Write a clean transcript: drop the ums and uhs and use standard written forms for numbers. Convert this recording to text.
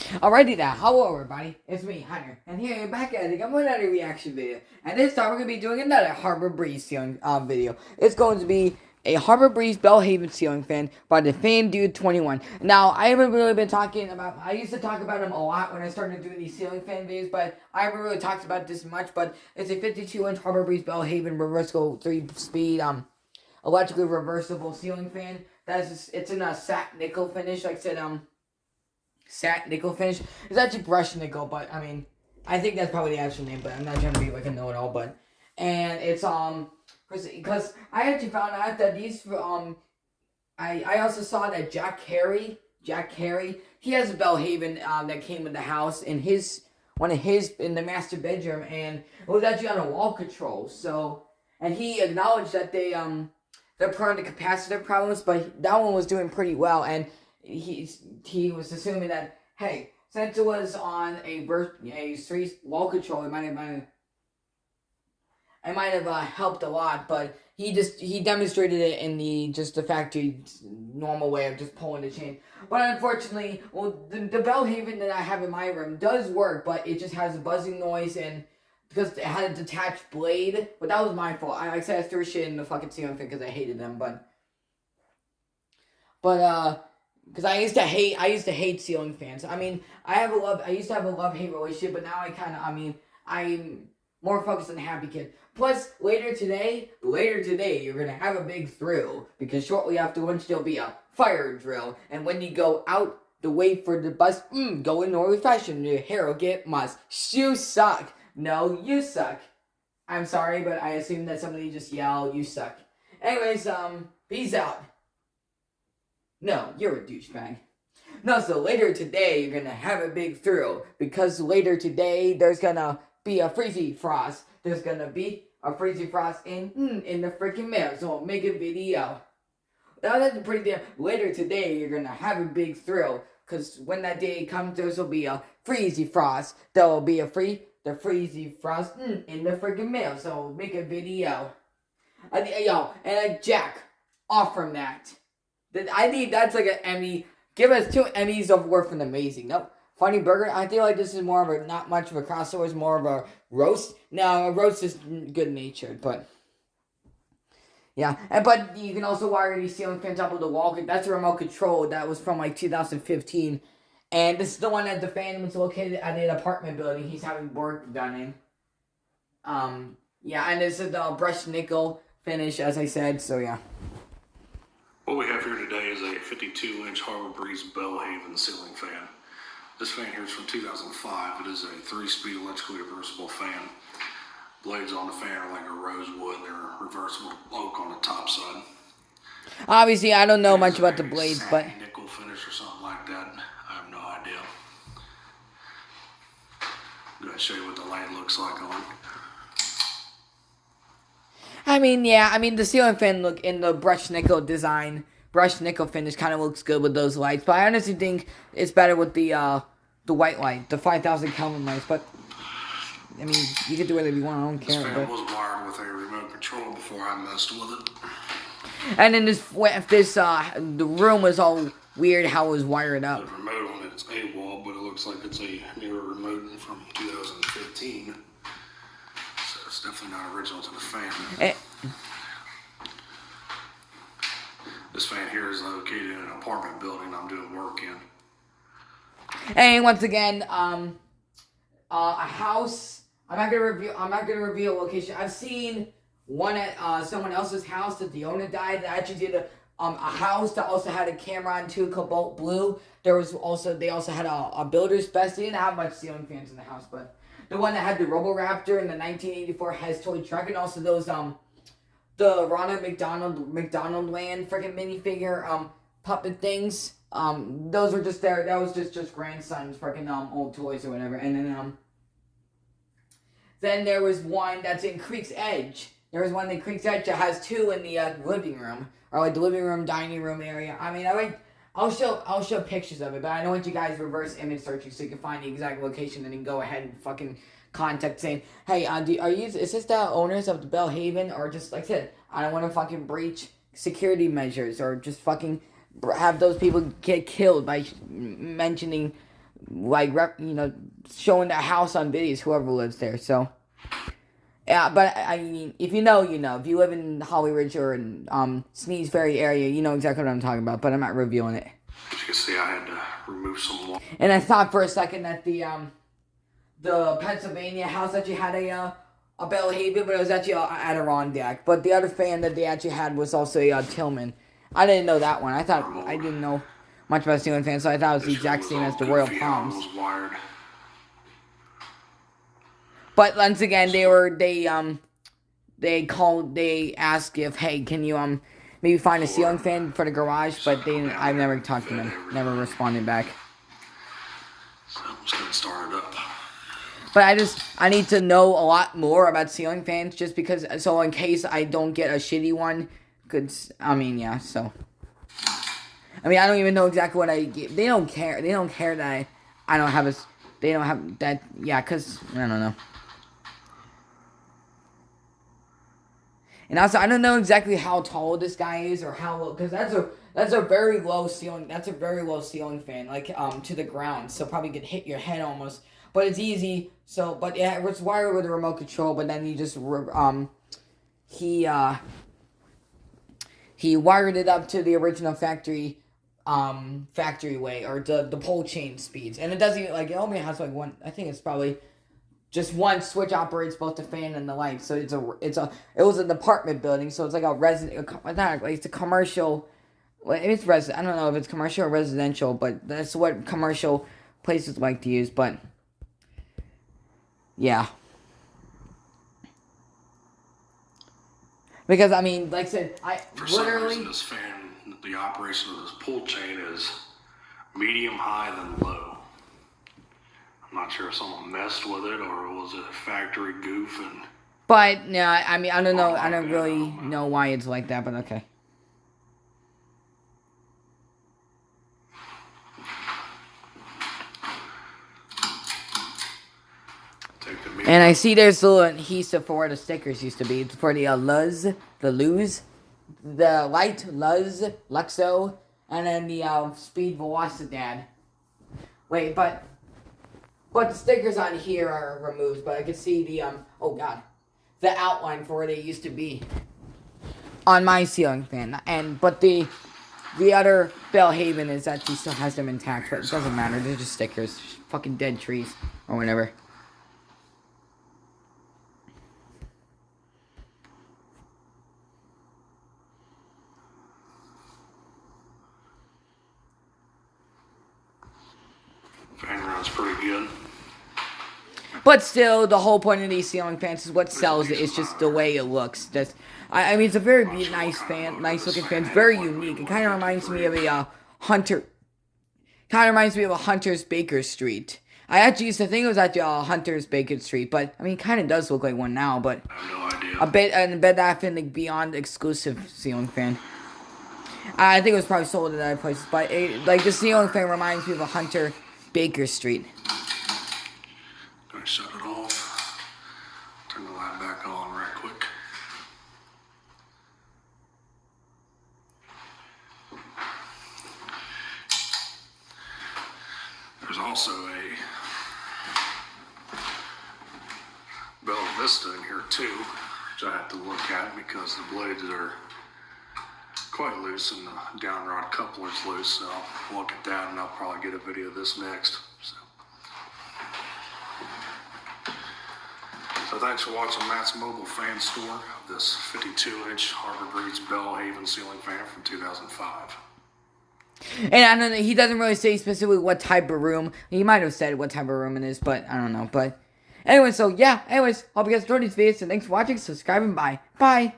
Alrighty now, hello everybody, it's me, Hunter, and here I'm back at it again with another reaction video. And this time we're going to be doing another Harbor Breeze ceiling video. It's going to be a Harbor Breeze Bellhaven ceiling fan by the Fan Dude 21. Now, I haven't really been talking about, I used to talk about him a lot when I started doing these ceiling fan videos, but I haven't really talked about this much, but it's a 52-inch Harbor Breeze Bellhaven reversible 3-speed, electrically reversible ceiling fan. It's in a satin nickel finish, like I said, satin nickel finish. It's actually brushed nickel, but I mean, I think that's probably the actual name, but I'm not trying to be like a know-it-all, but, and it's, because I actually found out that these, I also saw that Jack Carey, he has a Bellhaven, that came with the house in in the master bedroom, and it was actually on a wall control, so, and he acknowledged that they're prone to capacitor problems, but that one was doing pretty well, and he was assuming that, hey, since it was on a 3 wall control, it might have helped a lot, but he demonstrated it in the factory normal way of just pulling the chain. But unfortunately, well, the Bellhaven that I have in my room does work, but it just has a buzzing noise, and because it had a detached blade, but that was my fault. Like I said, I threw shit in the fucking ceiling fan because I hated them, because I used to hate ceiling fans. I mean, I used to have a love-hate relationship, but now I'm more focused on Happy Kid. Plus, later today, you're gonna have a big thrill, because shortly after lunch, there'll be a fire drill, and when you go out the way for the bus, go in normal fashion, your hair will get mussed. You suck. No, you suck. I'm sorry, but I assume that somebody just yelled, you suck. Anyways, peace out. No, you're a douchebag. No, so later today, you're gonna have a big thrill, because later today, there's gonna be a freezy frost. There's gonna be a freezy frost in the freaking mail, so I'll make a video. Now that's pretty damn. Later today, you're gonna have a big thrill, because when that day comes, there will be a freezy frost. There will be the freezy frost in the freaking mail, so I'll make a video. Jack, off from that. That's like an Emmy. Give us 2 Emmys of worth and amazing. Nope. Funny Burger. I feel like this is more of a, not much of a crossover. It's more of a roast. No, a roast is good natured, but yeah. But you can also wire these ceiling fans up with the wall. That's a remote control that was from like 2015, and this is the one that the fan was located at an apartment building he's having work done in. Yeah, and this is the brushed nickel finish, as I said. So yeah. What we have here today is a 52-inch Harbor Breeze Bellhaven ceiling fan. This fan here is from 2005. It is a 3-speed electrically reversible fan. Blades on the fan are like a rosewood. They're reversible oak on the top side. Obviously, I don't know much about the blades, but nickel finish or something like that. I have no idea. I'm going to show you what the light looks like on. I mean, yeah, the ceiling fan look in the brushed nickel finish kind of looks good with those lights, but I honestly think it's better with the white light, the 5,000 Kelvin lights, but, I mean, you can do whatever you want, I don't care. This fan was wired with a remote control before I messed with it. And then the room was all weird how it was wired up. The remote on it is AWOL, but it looks like it's a newer remote from 2015. It's definitely not original to the fan. This fan here is located in an apartment building I'm doing work in. And once again, a house. I'm not gonna reveal location. I've seen one at someone else's house that the owner died. That actually did a house that also had a camera on too, cobalt blue. They also had a builder's best. They didn't have much ceiling fans in the house, but the one that had the Roboraptor in the 1984 Hes toy truck, and also those the Ronald McDonald Land freaking minifigure puppet things. Those were just there. That was just grandson's freaking old toys or whatever. And then there was one that's in Creek's Edge. There was one in Creek's Edge that has 2 in the living room, or like the living room, dining room area. I mean, I'll show pictures of it, but I don't want you guys reverse image searching so you can find the exact location and then go ahead and fucking contact saying, hey, is this the owners of the Bellhaven, or just, like I said, I don't want to fucking breach security measures, or just fucking have those people get killed by mentioning like, showing their house on videos, whoever lives there, so. Yeah, but, I mean, if you know, you know. If you live in Holly Ridge or in, Sneeze Ferry area, you know exactly what I'm talking about, but I'm not reviewing it. As you can see, I had to remove some wall. And I thought for a second that the Pennsylvania house actually had a Bellhaven, but it was actually an Adirondack. But the other fan that they actually had was also a Tillman. I didn't know that one. I didn't know much about ceiling fans, so I thought it was the exact same as the Royal Palms. But once again, they asked if, hey, can you maybe find a ceiling fan for the garage? But I've never talked to them, never responded back. So I'm just gonna start it up. But I need to know a lot more about ceiling fans, just because, so in case I don't get a shitty one, yeah, so. I mean, I don't even know exactly what I get. They don't care that I don't have they don't have that, yeah, because, I don't know. And also, I don't know exactly how tall this guy is, or how low, because that's a very low ceiling. That's a very low ceiling fan, like to the ground. So probably could hit your head almost. But it's easy. So, but yeah, it's wired with a remote control. But then he just he wired it up to the original factory way, or the pole chain speeds. And it doesn't like, it only has like one. I think it's probably just one switch operates both the fan and the light. So it was an apartment building, so it's like it's a commercial. Well, it's I don't know if it's commercial or residential, but that's what commercial places like to use. But yeah, because I mean, like I said, For some reason, this fan, the operation of this pull chain is medium high then low. I'm not sure if someone messed with it or was it a factory goof. But yeah, I mean, I don't know. I don't really know why it's like that, but okay. And I see there's a little adhesive for where the stickers used to be. It's for the Luz, the Light, Luz, Luxo, and then the Speed Velocidad. Wait, but the stickers on here are removed, but I can see the, the outline for where they used to be on my ceiling fan. But the other Bellhaven is actually still has them intact, but it doesn't matter. They're just stickers. Fucking dead trees or whatever. Fan runs pretty good. But still, the whole point of these ceiling fans is what sells it. It's just the way it looks. I mean, it's a very nice fan, nice looking fan. It's very unique. It kind of reminds me of a Hunter. Kind of reminds me of a Hunter's Baker Street. I actually used to think it was actually a Hunter's Baker Street, but I mean, it kind of does look like one now. But I have no idea. I bet that been like Beyond exclusive ceiling fan. I think it was probably sold at other places, but like the ceiling fan reminds me of a Hunter Baker Street. Gonna shut it off. Turn the light back on right quick. There's also a Bella Vista in here too, which I have to look at because the blades are quite loose and the down rod coupler is loose, so I'll look at that and I'll probably get a video of this next. So thanks for watching Matt's Mobile Fan Store of this 52-inch Harbor Breeze Bellhaven ceiling fan from 2005. And I don't know, he doesn't really say specifically what type of room. He might have said what type of room it is, but I don't know. But anyway, so yeah, hope you guys enjoyed this video. So thanks for watching, subscribe, and bye. Bye.